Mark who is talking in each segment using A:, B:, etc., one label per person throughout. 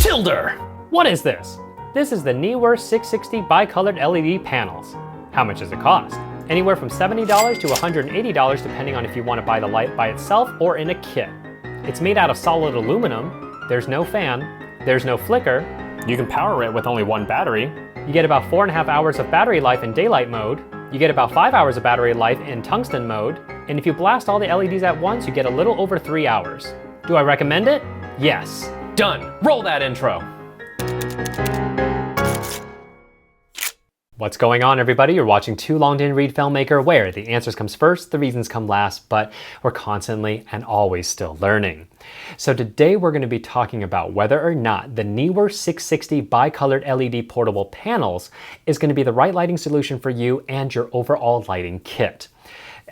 A: Matilda! What is this? This is the Neewer 660 bi-colored LED panels. How much does it cost? Anywhere from $70 to $180 depending on if you want to buy the light by itself or in a kit. It's made out of solid aluminum, there's no fan, there's no flicker, you can power it with only one battery, you get about 4.5 hours of battery life in daylight mode, you get about 5 hours of battery life in tungsten mode, and if you blast all the LEDs at once, you get a little over 3 hours. Do I recommend it? Yes. Done. Roll that intro. What's going on, everybody? You're watching Too Long Didn't Read Filmmaker, where the answers comes first, the reasons come last, but we're constantly and always still learning. So today we're going to be talking about whether or not the Neewer 660 bi-colored LED portable panels is going to be the right lighting solution for you and your overall lighting kit.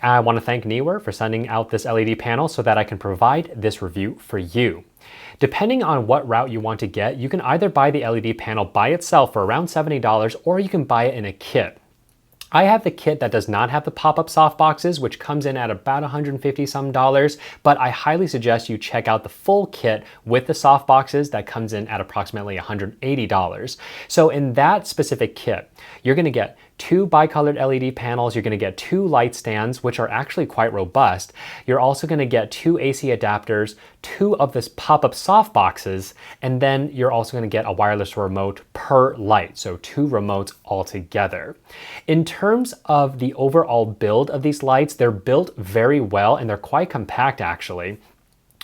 A: I want to thank Neewer for sending out this LED panel so that I can provide this review for you. Depending on what route you want to get, you can either buy the LED panel by itself for around $70 or you can buy it in a kit. I have the kit that does not have the pop-up softboxes, which comes in at about $150 some, but I highly suggest you check out the full kit with the softboxes that comes in at approximately $180. So in that specific kit, you're going to get 2 bi-colored LED panels, you're going to get 2 light stands, which are actually quite robust. You're also going to get 2 AC adapters, 2 of this pop-up softboxes, and then you're also going to get a wireless remote per light, so 2 remotes altogether. In terms of the overall build of these lights, they're built very well and they're quite compact actually.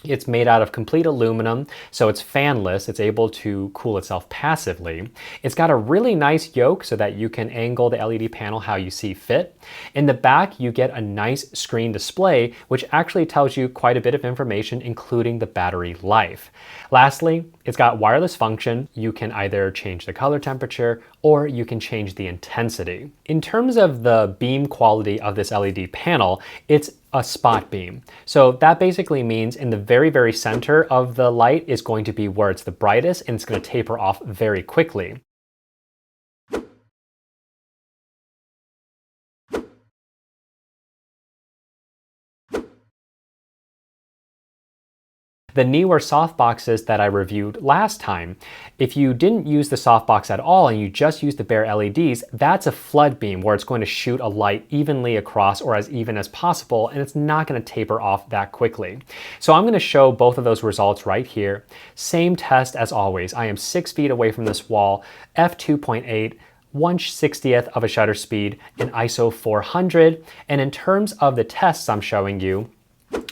A: It's made out of complete aluminum, so it's fanless. It's able to cool itself passively. It's got a really nice yoke so that you can angle the LED panel how you see fit. In the back, you get a nice screen display, which actually tells you quite a bit of information, including the battery life. Lastly, it's got wireless function. You can either change the color temperature or you can change the intensity. In terms of the beam quality of this LED panel, it's a spot beam. So that basically means in the very, very center of the light is going to be where it's the brightest and it's going to taper off very quickly. The Neewer softboxes that I reviewed last time, if you didn't use the softbox at all and you just used the bare LEDs, that's a flood beam where it's going to shoot a light evenly across or as even as possible, and it's not going to taper off that quickly. So I'm going to show both of those results right here. Same test as always. I am 6 feet away from this wall, f2.8, 1/60th of a shutter speed, in ISO 400. And in terms of the tests I'm showing you,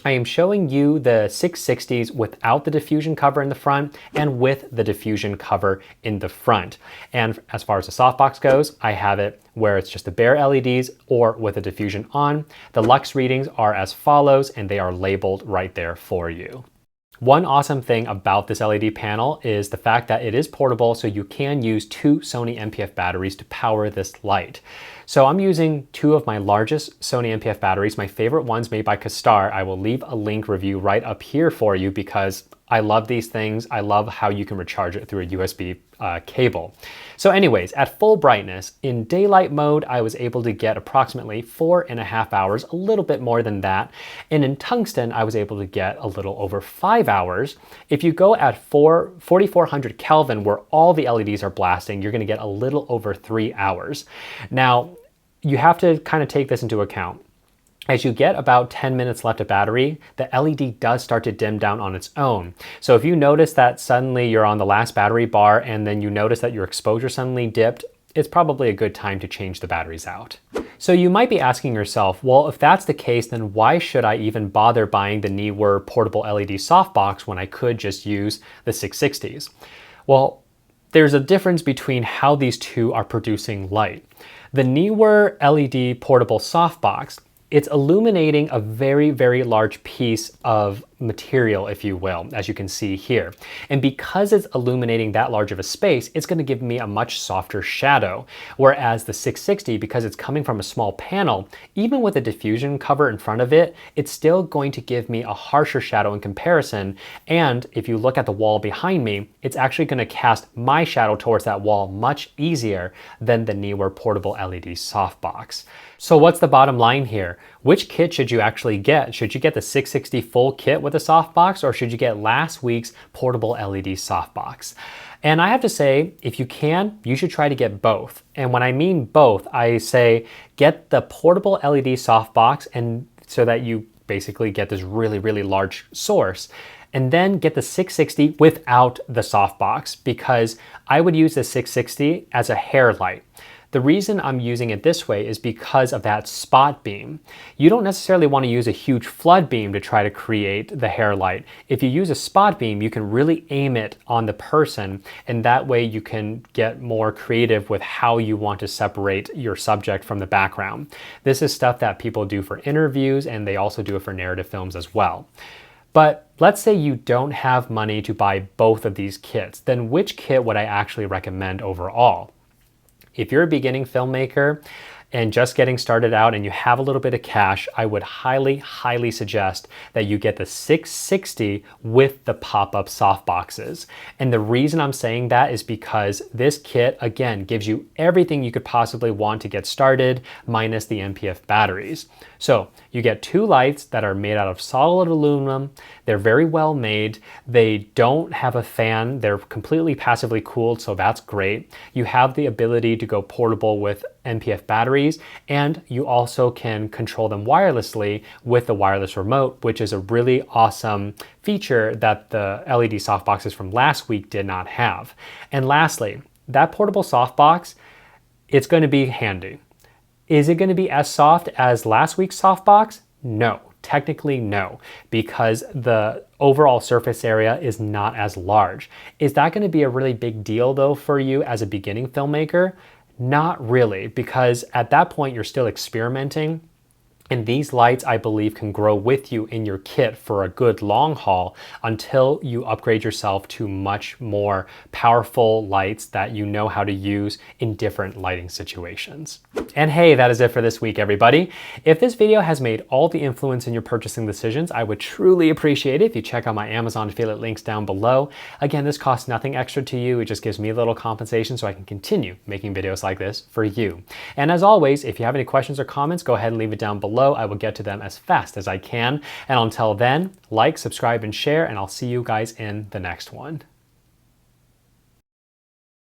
A: I am showing you the 660s without the diffusion cover in the front and with the diffusion cover in the front. And as far as the softbox goes, I have it where it's just the bare LEDs or with the diffusion on. The lux readings are as follows and they are labeled right there for you. One awesome thing about this LED panel is the fact that it is portable, so you can use 2 Sony NPF batteries to power this light. So I'm using 2 of my largest Sony NPF batteries, my favorite ones made by Castar. I will leave a link review right up here for you because I love these things. I love how you can recharge it through a USB cable. So anyways, at full brightness, in daylight mode, I was able to get approximately 4.5 hours, a little bit more than that. And in tungsten, I was able to get a little over 5 hours. If you go at 4400 Kelvin, where all the LEDs are blasting, you're gonna get a little over 3 hours. Now, you have to kind of take this into account. As you get about 10 minutes left of battery, the LED does start to dim down on its own. So if you notice that suddenly you're on the last battery bar and then you notice that your exposure suddenly dipped, it's probably a good time to change the batteries out. So you might be asking yourself, well, if that's the case, then why should I even bother buying the Neewer portable LED softbox when I could just use the 660s? Well, there's a difference between how these two are producing light. The Neewer LED portable softbox, it's illuminating a very, very large piece of material, if you will, as you can see here. And because it's illuminating that large of a space, it's going to give me a much softer shadow. Whereas the 660, because it's coming from a small panel, even with a diffusion cover in front of it, it's still going to give me a harsher shadow in comparison. And if you look at the wall behind me, it's actually going to cast my shadow towards that wall much easier than the Neewer portable LED softbox. So what's the bottom line here? Which kit should you actually get? Should you get the 660 full kit with a softbox, or should you get last week's portable LED softbox? And I have to say, if you can, you should try to get both. And when I mean both, I say get the portable LED softbox, and so that you basically get this really, really large source. And then get the 660 without the softbox, because I would use the 660 as a hair light. The reason I'm using it this way is because of that spot beam. You don't necessarily want to use a huge flood beam to try to create the hair light. If you use a spot beam, you can really aim it on the person, and that way you can get more creative with how you want to separate your subject from the background. This is stuff that people do for interviews, and they also do it for narrative films as well. But let's say you don't have money to buy both of these kits, then which kit would I actually recommend overall? If you're a beginning filmmaker and just getting started out and you have a little bit of cash, I would highly, highly suggest that you get the 660 with the pop-up softboxes. And the reason I'm saying that is because this kit, again, gives you everything you could possibly want to get started, minus the NPF batteries. So you get two lights that are made out of solid aluminum. They're very well made. They don't have a fan. They're completely passively cooled, so that's great. You have the ability to go portable with NPF batteries, and you also can control them wirelessly with the wireless remote, which is a really awesome feature that the LED softboxes from last week did not have. And lastly, that portable softbox, it's going to be handy. Is it going to be as soft as last week's softbox? No, technically no, because the overall surface area is not as large. Is that going to be a really big deal though for you as a beginning filmmaker? Not really, because at that point you're still experimenting. And these lights, I believe, can grow with you in your kit for a good long haul until you upgrade yourself to much more powerful lights that you know how to use in different lighting situations. And hey, that is it for this week, everybody. If this video has made all the influence in your purchasing decisions, I would truly appreciate it if you check out my Amazon affiliate links down below. Again, this costs nothing extra to you. It just gives me a little compensation so I can continue making videos like this for you. And as always, if you have any questions or comments, go ahead and leave it down below. I will get to them as fast as I can. And until then, like, subscribe, and share, and I'll see you guys in the next one.